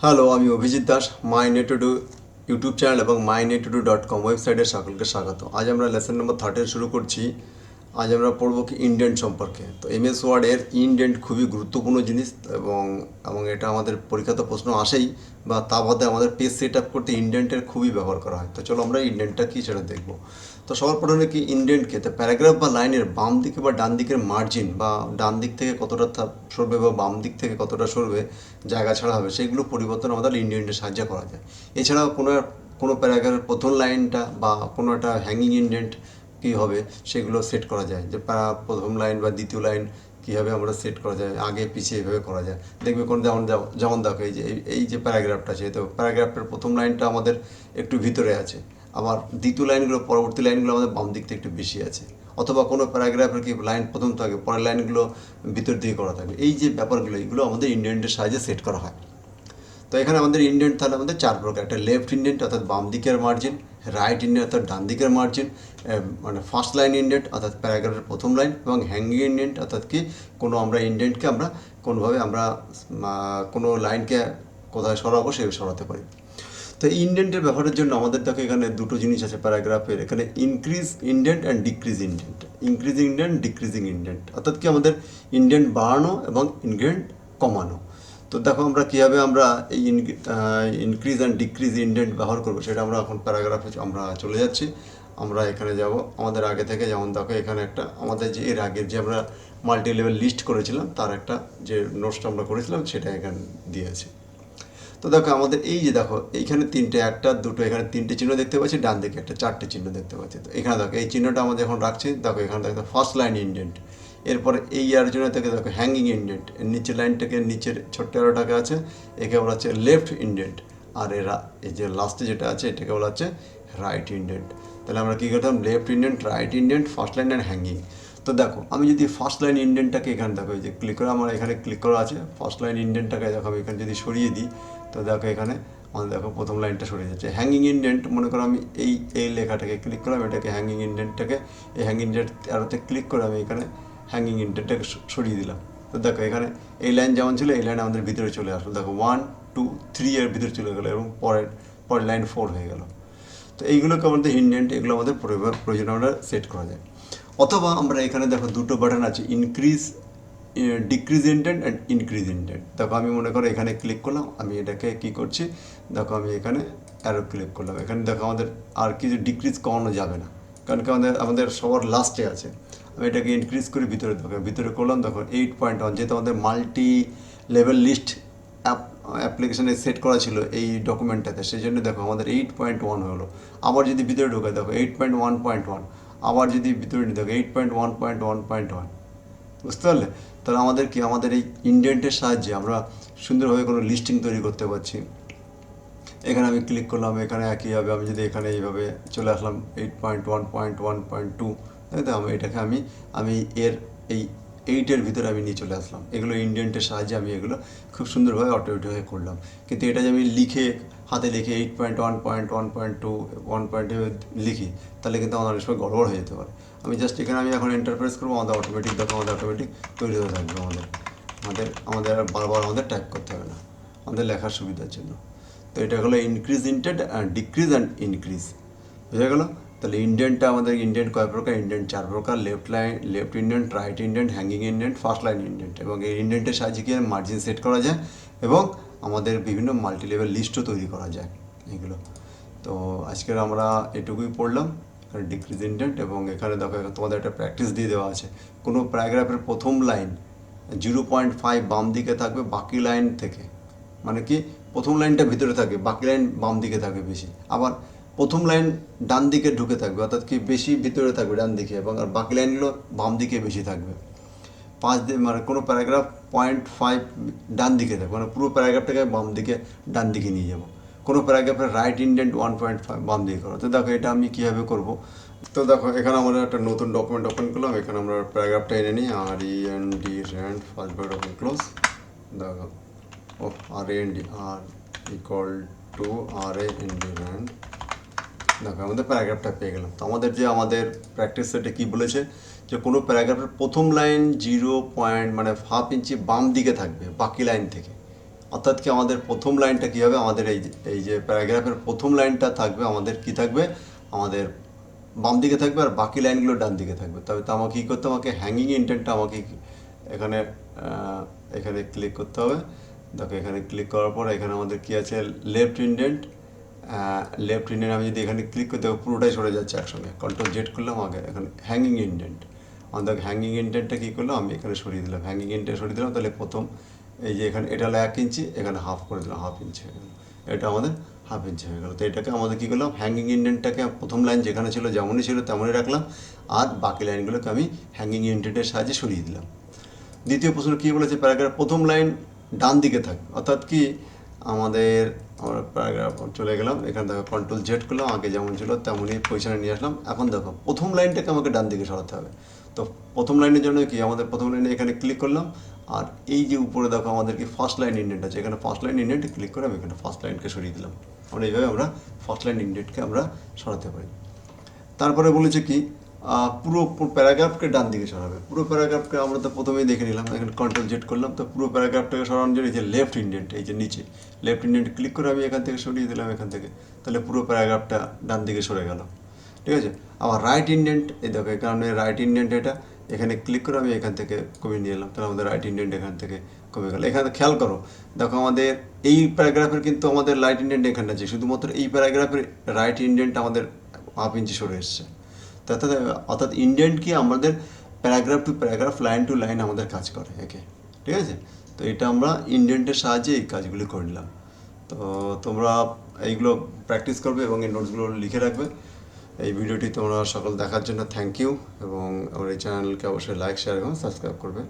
Hello, আমি Abhijit Das, my net to do YouTube channel এবং mynet2do.com ওয়েবসাইটে সকলকে স্বাগত। আজ আমরা লেসন নম্বর 13 শুরু করছি। আজ আমরা পড়ব কি ইনডেন্ট সম্পর্কে। তো এমএস ওয়ার্ডের ইনডেন্ট খুবই গুরুত্বপূর্ণ জিনিস এবং এবং এটা আমাদের পরীক্ষাতে প্রশ্ন আসেই, বা তা বাদে আমাদের পেজ সেট আপ করতে ইনডেন্টের খুবই ব্যবহার করা হয়। তো চলো আমরা ইনডেন্টটা কী সেটা দেখব। তো সবার প্রথমে কি ইনডেন্টকে, তো প্যারাগ্রাফ বা লাইনের বাম দিকে বা ডান দিকের মার্জিন, বা ডান দিক থেকে কতটা সরবে বা বাম দিক থেকে কতটা সরবে, জায়গা ছাড়া হবে, সেগুলো পরিবর্তন আমাদের ইনডেন্টের সাহায্যে করা যায়। এছাড়াও কোনো প্যারাগ্রাফের প্রথম লাইনটা বা কোনো একটা হ্যাঙ্গিং ইনডেন্ট কী হবে সেগুলো সেট করা যায়, যে প্রথম লাইন বা দ্বিতীয় লাইন কীভাবে আমরা সেট করা যায়, আগে পিছিয়ে এভাবে করা যায়। দেখবে কোন যেমন যেমন দেখো, এই যে প্যারাগ্রাফটা আছে, তো প্যারাগ্রাফের প্রথম লাইনটা আমাদের একটু ভিতরে আছে, আবার দ্বিতীয় লাইনগুলো, পরবর্তী লাইনগুলো আমাদের বাম দিক থেকে একটু বেশি আছে। অথবা কোনো প্যারাগ্রাফের কি লাইন প্রথম থাকে, পরের লাইনগুলো ভিতর দিকে করা থাকে। এই যে ব্যাপারগুলো, এগুলো আমাদের ইনডেন্টের সাহায্যে সেট করা হয়। তো এখানে আমাদের ইনডেন্ট তাহলে আমাদের চার প্রকার: একটা লেফট ইনডেন্ট অর্থাৎ বাম দিকের মার্জিন, রাইট ইনডেন্ট অর্থাৎ ডান দিকের মার্জিন, মানে ফার্স্ট লাইন ইনডেন্ট অর্থাৎ প্যারাগ্রাফের প্রথম লাইন, এবং হ্যাঙ্গিং ইনডেন্ট অর্থাৎ কি কোনো আমরা ইনডেন্টকে আমরা কোনোভাবে আমরা কোনো লাইনকে কোথায় সরাবো সেভাবে সরাতে পারি। তো ইনডেন্টের ব্যবহারের জন্য আমাদের দেখো এখানে দুটো জিনিস আছে প্যারাগ্রাফের, এখানে increase indent and decrease indent. Increasing indent, decreasing indent, অর্থাৎ কি আমাদের ইনডেন্ট বাড়ানো এবং ইনডেন্ট কমানো। তো দেখো আমরা কীভাবে আমরা এই ইনক্রিজ অ্যান্ড ডিক্রিজ ইনডেন্ট ব্যবহার করবো সেটা আমরা এখন প্যারাগ্রাফে আমরা চলে যাচ্ছি। আমরা এখানে যাব আমাদের আগে থেকে, যেমন দেখো এখানে একটা আমাদের যে এর আগের যে আমরা মাল্টি লেভেল লিস্ট করেছিলাম তার একটা যে নোটসটা আমরা করেছিলাম সেটা এখানে দিয়েছে। তো দেখো আমাদের এই যে দেখো এইখানে তিনটে, একটা দুটো, এখানে তিনটে চিহ্ন দেখতে পাচ্ছি, ডান দিকে একটা চারটে চিহ্ন দেখতে পাচ্ছি। তো এখানে দেখো এই চিহ্নটা আমাদের এখন রাখছি। দেখো এখানে দেখো ফার্স্ট লাইন ইনডেন্ট, এরপরে এই আর জন্য থেকে দেখো হ্যাঙ্গিং ইনডেন্ট, এর নিচের লাইনটাকে, নিচের ছোট্ট আরোটাকে আছে, একে বলা হচ্ছে লেফট ইনডেন্ট, আর এই যে লাস্টে যেটা আছে এটাকে বলা হচ্ছে রাইট ইনডেন্ট। তাহলে আমরা কী করতাম, left indent, right indent, first line and hanging. তো দেখো আমি যদি ফার্স্ট লাইন ইনডেন্টটাকে এখানে দেখো, এই যে ক্লিক করে আমার এখানে ক্লিক করা আছে, ফার্স্ট লাইন ইনডেন্টটাকে দেখো আমি এখানে যদি সরিয়ে দিই, তো দেখো এখানে আমাদের দেখো প্রথম লাইনটা সরে যাচ্ছে। হ্যাঙ্গিং ইনডেন্ট, মনে করো আমি এই লেখাটাকে ক্লিক করলাম, এটাকে হ্যাঙ্গিং ইনডেন্টটাকে, এই হ্যাঙ্গিং ইনডেন্ট আরোতে ক্লিক করে আমি এখানে হ্যাঙ্গিং ইনডেন্টটাকে সরিয়ে দিলাম। তো দেখো এখানে এই লাইন যেমন ছিল এই লাইন আমাদের ভিতরে চলে আসলো। দেখো 1 2 3 এর ভিতরে চলে গেলো এবং পরের লাইন 4 হয়ে গেল। তো এইগুলোকে আমাদের ইনডেন্ট, এগুলো আমাদের প্রয়োজন আমরা সেট করা যায়। অথবা আমরা এখানে দেখো দুটো বাটন আছে, increase decrease indent and increase indent. দেখো আমি মনে করো এখানে ক্লিক করলাম, আমি এটাকে কী করছি, দেখো আমি এখানে অ্যারো ক্লিক করলাম, এখানে দেখো আমাদের আর কিছু ডিক্রিজ কমানো যাবে না, কারণ কি আমাদের সবার লাস্টে আছে। আমি এটাকে ইনক্রিজ করে ভিতরে করলাম, দেখো 8.1, যেহেতু আমাদের মাল্টি লেভেল লিস্ট অ্যাপ্লিকেশানে সেট করা ছিল এই ডকুমেন্টটাতে, সেই জন্য দেখো আমাদের 8.1 হলো। আবার যদি ভিতরে ঢোকায় দেখো 8.1.1, আবার যদি ভিতরে নিয়ে দেখো 8.1.1.1। বুঝতে পারলে? তাহলে আমাদের কি, আমাদের এই ইনডেন্টের সাহায্যে আমরা সুন্দরভাবে কোনো লিস্টিং তৈরি করতে পারছি। এখানে আমি ক্লিক করলাম, এখানে একইভাবে আমি যদি এখানে এইভাবে চলে আসলাম 8.1.1.2, তাই তো এটাকে আমি এর এই 8-এর ভিতরে আমি নিয়ে চলে আসলাম। এগুলো ইনডেন্টের সাহায্যে আমি এগুলো খুব সুন্দরভাবে অটোমেটিকভাবে করলাম। কিন্তু এটা যে আমি হাতে লিখে 8.1.1.2 1.2 লিখি, তাহলে কিন্তু আমার অনেক সময় গড়বড় হয়ে যেতে পারে। আমি জাস্ট এখানে আমি এখন এন্টার প্রেস করবো, আমাদের অটোমেটিক দেখো আমাদের অটোমেটিক তৈরি হয়ে থাকবে। আমাদের আর বারবার আমাদের টাইপ করতে হবে না, আমাদের লেখার সুবিধার জন্য। তো এটা হলো increase indent and decrease and increase, বুঝা গেল? তাহলে ইনডেন্টটা আমাদের ইনডেন্ট কয় প্রকার, ইনডেন্ট 4 প্রকার: left indent, right indent, hanging indent, first line indent. এবং এই ইনডেন্টের সাহায্যে কি মার্জিন সেট করা যায় এবং আমাদের বিভিন্ন মাল্টি লেভেল লিস্টও তৈরি করা যায় এগুলো। তো আজকের আমরা এটুকুই পড়লাম, ডিক্রিজ ইনডেন্ট। এবং এখানে দেখো তোমাদের একটা প্র্যাকটিস দিয়ে দেওয়া আছে, কোনো প্যারাগ্রাফের প্রথম লাইন 0.5 বাম দিকে থাকবে বাকি লাইন থেকে, মানে কি প্রথম লাইনটা ভিতরে থাকে, বাকি লাইন বাম দিকে থাকবে বেশি। আবার প্রথম লাইন ডান দিকে ঢুকে থাকবে, অর্থাৎ কি বেশি ভিতরে থাকবে ডান দিকে, এবং আর বাকি লাইনগুলো বাম দিকে বেশি থাকবে। মানে কোনো প্যারাগ্রাফ 0.5 ডান দিকে থাকবে, মানে পুরো প্যারাগ্রাফটাকে বাম দিকে ডান দিকে নিয়ে যাবো। কোনো প্যারাগ্রাফের রাইট ইনডেন্ট 1.5 বাম দিকে করো। তো দেখো এটা আমি কীভাবে করবো। তো দেখো এখানে আমরা একটা নতুন ডকুমেন্ট ওপেন করলাম, এখানে আমরা প্যারাগ্রাফটা এনে নিই, REND first bracket open close. দেখো RAND RAND, দেখো আমাদের প্যারাগ্রাফটা পেয়ে গেলাম। তো আমাদের প্র্যাকটিস সেটে কী বলেছে, যে কোনো প্যারাগ্রাফের প্রথম লাইন 0. মানে হাফ ইঞ্চি বাম দিকে থাকবে বাকি লাইন থেকে, অর্থাৎ কি আমাদের প্রথম লাইনটা কী হবে, আমাদের এই যে প্যারাগ্রাফের প্রথম লাইনটা থাকবে আমাদের কি থাকবে, আমাদের বাম দিকে থাকবে আর বাকি লাইনগুলো ডান দিকে থাকবে। তবে তো আমাকে কী করতে হবে, আমাকে হ্যাঙ্গিং ইন্ডেন্টটা আমাকে এখানে এখানে ক্লিক করতে হবে। দেখো এখানে ক্লিক করার পর এখানে আমাদের কী আছে, লেফট ইন্ডেন্ট। আমি যদি এখানে ক্লিক করতে হবে পুরোটাই সরে যাচ্ছে একসঙ্গে। কন্ট্রোল জেড করলাম, আগে এখানে হ্যাঙ্গিং ইন্ডেন্ট, আমাদের হ্যাঙ্গিং ইন্ডেন্টটা কী করলাম, আমি এখানে সরিয়ে দিলাম, হ্যাঙ্গিং ইন্ডেন্ট সরিয়ে দিলাম। তাহলে প্রথম এই যে এখানে এটা হলো 1 ইঞ্চি, এখানে হাফ করে দিলাম, হাফ ইঞ্চি হয়ে গেল, এটা আমাদের হাফ ইঞ্চি হয়ে গেল। তো এটাকে আমাদের কী করলাম, হ্যাঙ্গিং ইন্ডেন্টটাকে প্রথম লাইন যেখানে ছিল যেমনই ছিল তেমনই রাখলাম, আর বাকি লাইনগুলোকে আমি হ্যাঙ্গিং ইন্ডেন্টের সাহায্যে সরিয়ে দিলাম। দ্বিতীয় প্রশ্ন কী বলেছে, প্যারাগ্রাফ প্রথম লাইন ডান দিকে থাকবে। অর্থাৎ কি আমাদের আমরা প্যারাগ্রাফ চলে গেলাম, এখানে দেখো কন্ট্রোল জেড করলাম, আগে যেমন ছিল তেমনই পজিশনে নিয়ে আসলাম। এখন দেখো প্রথম লাইনটাকে আমাকে ডান দিকে সরাতে হবে। তো প্রথম লাইনের জন্য কি, আমাদের প্রথম লাইনে এখানে ক্লিক করলাম, আর এই যে উপরে দেখো আমাদের কি ফার্স্ট লাইন ইন্ডেন্ট আছে, এখানে ফার্স্ট লাইন ইন্ডেন্টে ক্লিক করে আমি এখানে ফার্স্ট লাইনকে সরিয়ে দিলাম। আমরা এইভাবে আমরা ফার্স্ট লাইন ইন্ডেন্টকে আমরা সরাতে পারি। তারপরে বলেছে কি, পুরো প্যারাগ্রাফকে ডান দিকে সরাবে। পুরো প্যারাগ্রাফকে আমরা তো প্রথমেই দেখে নিলাম, এখানে কন্ট্রোল জেড করলাম। তো পুরো প্যারাগ্রাফটাকে সরানোর জন্য এই যে লেফট ইন্ডেন্ট, এই যে নিচে লেফট ইন্ডেন্ট ক্লিক করে আমি এখান থেকে সরিয়ে দিলাম এখান থেকে। তাহলে পুরো প্যারাগ্রাফটা ডান দিকে সরে গেল, ঠিক আছে। আবার রাইট ইন্ডেন্ট, এই দেখো এই কারণে রাইট ইন্ডেন্ট, এটা এখানে ক্লিক করে আমি এখান থেকে কমিয়ে নিয়ে এলাম। তাহলে আমাদের রাইট ইন্ডেন্ট এখান থেকে কমে গেল। এখানে খেয়াল করো, দেখো আমাদের এই প্যারাগ্রাফের কিন্তু আমাদের রাইট ইন্ডেন্ট এখানে আছে, শুধুমাত্র এই প্যারাগ্রাফের রাইট ইন্ডেন্ট আমাদের হাফ ইঞ্চি সরে এসছে। অর্থাৎ ইন্ডেন্ট কি আমাদের paragraph to paragraph, line to line আমাদের কাজ করে একে, ঠিক আছে। তো এটা আমরা ইন্ডেন্টের সাহায্যে এই কাজগুলি করে নিলাম। তো তোমরা এইগুলো প্র্যাকটিস করবে এবং এই নোটসগুলো লিখে রাখবে। এই ভিডিওটি তোমরা সকল দেখার জন্য থ্যাংক ইউ, এবং আমার এই চ্যানেলকে অবশ্যই লাইক, শেয়ার এবং সাবস্ক্রাইব করবে।